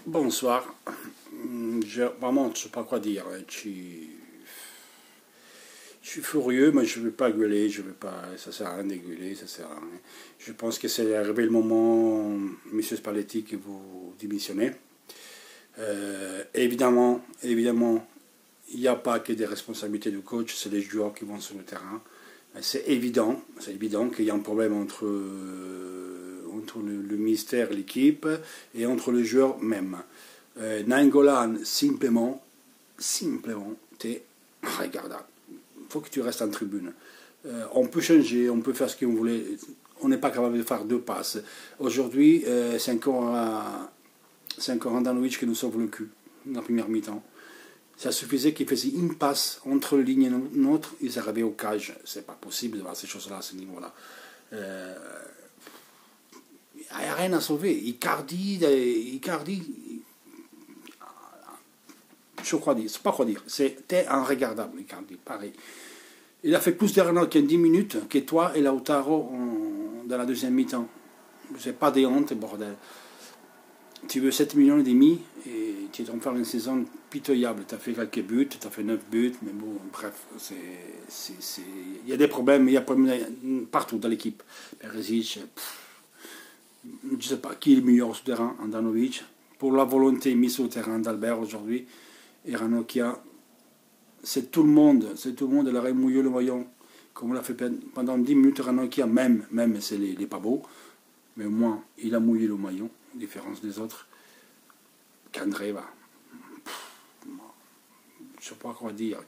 Bonsoir. Vraiment, je ne sais pas quoi dire. Je suis furieux, mais je ne vais pas gueuler. Je vais pas, ça ne sert à rien de gueuler, ça sert à rien. Je pense que c'est arrivé le moment, Monsieur Spalletti, que vous démissionnez. Évidemment, il n'y a pas que des responsabilités du coach, c'est les joueurs qui vont sur le terrain. C'est évident qu'il y a un problème entre le ministère et l'équipe et entre les joueurs même. Nainggolan, simplement, t'es regardable. Il faut que tu restes en tribune. On peut changer, on peut faire ce qu'on voulait. On n'est pas capable de faire deux passes. Aujourd'hui, c'est encore Handanovic qui nous sauve le cul dans la première mi-temps. Ça suffisait qu'il faisait une passe entre les lignes et notre, ils arrivaient au cage. C'est pas possible de voir ces choses-là à ce niveau-là. Il n'y a rien à sauver. Icardi, je crois dire, c'est pas quoi dire. C'était regardable, Icardi, pareil. Il a fait plus d'erreurs qu'en 10 minutes que toi et Lautaro dans la deuxième mi-temps. C'est pas des hontes, bordel. Tu veux 7 millions et demi et tu es en train de faire une saison pitoyable. Tu as fait quelques buts, tu as fait 9 buts, mais bon, bref, il y a des problèmes, il y a des problèmes partout dans l'équipe. Perisic, je ne sais pas qui est le meilleur sur le terrain, Handanovic. Pour la volonté mise au terrain d'Albert aujourd'hui, et Ranocchia, c'est tout le monde, il aurait mouillé le maillot. Comme on l'a fait pendant 10 minutes, Ranocchia, même c'est les pas beau, mais au moins, il a mouillé le maillot. Différence des autres, qu'André va. Je sais pas quoi dire,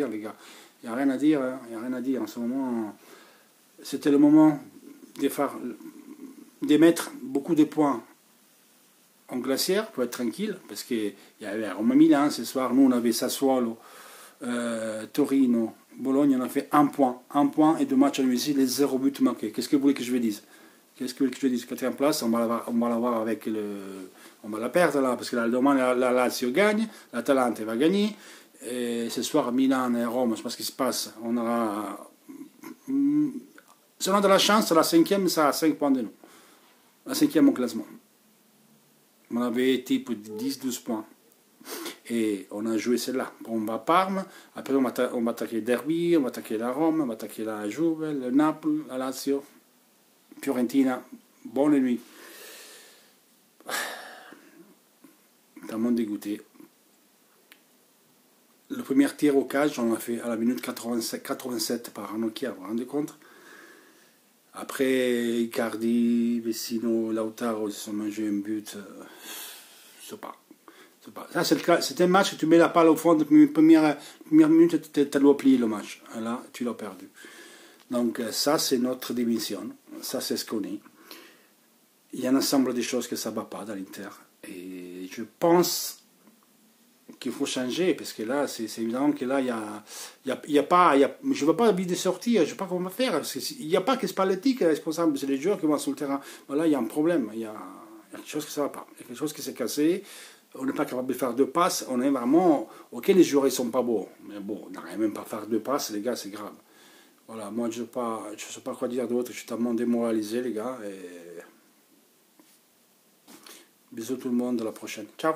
les gars. Il n'y a rien à dire, hein. Il n'y a rien à dire. En ce moment, c'était le moment de mettre beaucoup de points en glacière pour être tranquille, parce qu'il y avait Roma Milan ce soir, nous on avait Sassuolo, Torino, Bologne, on a fait un point et 2 matchs à domicile, les 0 buts marqués. Qu'est-ce que vous voulez que je vous dise? Quatrième place, on va l'avoir avec on va la perdre là, parce que là, demain la Lazio gagne, l'Atalante va gagner, et ce soir Milan et Rome, je sais pas ce qui se passe, on aura. Si on a de la chance, la cinquième, ça a 5 points de nous. La cinquième au classement. On avait type 10-12 points. Et on a joué celle-là. On va à Parme, après on va attaquer Derby, on va attaquer la Rome, on va attaquer la Juve, le Naples, la Lazio. Fiorentina, bonne nuit. Tellement dégoûté. Le premier tir au cage, on l'a fait à la minute 87 par Ranocchia, vous vous rendez compte? Après, Icardi, Vecino, Lautaro, ils se sont mangés un but. Je sais pas. Ça, c'est un match, tu mets la balle au fond, de première minute, tu dois plier le match. Là, tu l'as perdu. Donc ça, c'est notre démission. Ça, c'est ce qu'on est. Il y a un ensemble de choses que ça ne va pas dans l'Inter. Et je pense qu'il faut changer, parce que là, c'est évident que là, je ne veux pas envie de sortir, je ne sais pas comment faire. Il n'y a pas que Spalletti qui est responsable, c'est les joueurs qui vont sur le terrain. Mais là, il y a un problème. Il y a quelque chose qui ne va pas. Il y a quelque chose qui s'est cassé. On n'est pas capable de faire 2 passes. On est vraiment. Ok, les joueurs, ils ne sont pas beaux. Mais bon, on n'arrive même pas à faire 2 passes, les gars, c'est grave. Voilà, moi je ne sais pas quoi dire d'autre, je suis tellement démoralisé les gars, et bisous tout le monde, à la prochaine. Ciao.